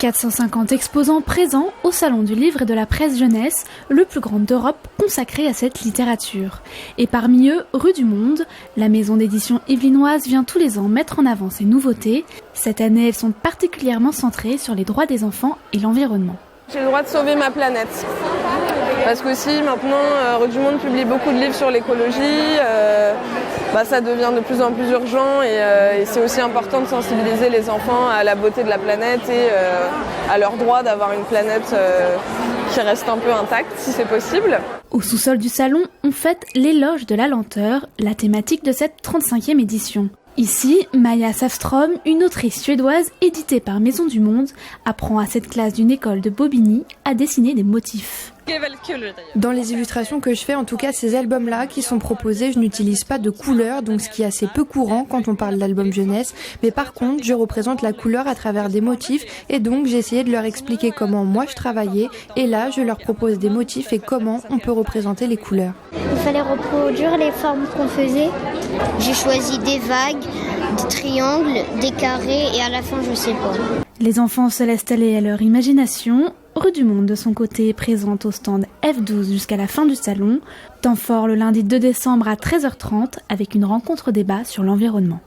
450 exposants présents au Salon du Livre et de la Presse Jeunesse, le plus grand d'Europe consacré à cette littérature. Et parmi eux, Rue du Monde, la maison d'édition yvelinoise vient tous les ans mettre en avant ses nouveautés. Cette année, elles sont particulièrement centrées sur les droits des enfants et l'environnement. J'ai le droit de sauver ma planète. Parce qu'aussi maintenant, Rue du Monde publie beaucoup de livres sur l'écologie. Ça devient de plus en plus urgent et c'est aussi important de sensibiliser les enfants à la beauté de la planète et à leur droit d'avoir une planète qui reste un peu intacte si c'est possible. Au sous-sol du salon, on fête l'éloge de la lenteur, la thématique de cette 35e édition. Ici, Maja Säfström, une autrice suédoise éditée par Maison du Monde, apprend à cette classe d'une école de Bobigny à dessiner des motifs. Dans les illustrations que je fais, en tout cas ces albums-là qui sont proposés, je n'utilise pas de couleur, donc ce qui est assez peu courant quand on parle d'album jeunesse. Mais par contre, je représente la couleur à travers des motifs et donc j'ai essayé de leur expliquer comment moi je travaillais. Et là, je leur propose des motifs et comment on peut représenter les couleurs. Il fallait reproduire les formes qu'on faisait. J'ai choisi des vagues, des triangles, des carrés et à la fin, je sais pas. Les enfants se laissent aller à leur imagination. Rue du Monde, de son côté, est présente au stand F12 jusqu'à la fin du salon. Temps fort le lundi 2 décembre à 13h30 avec une rencontre débat sur l'environnement.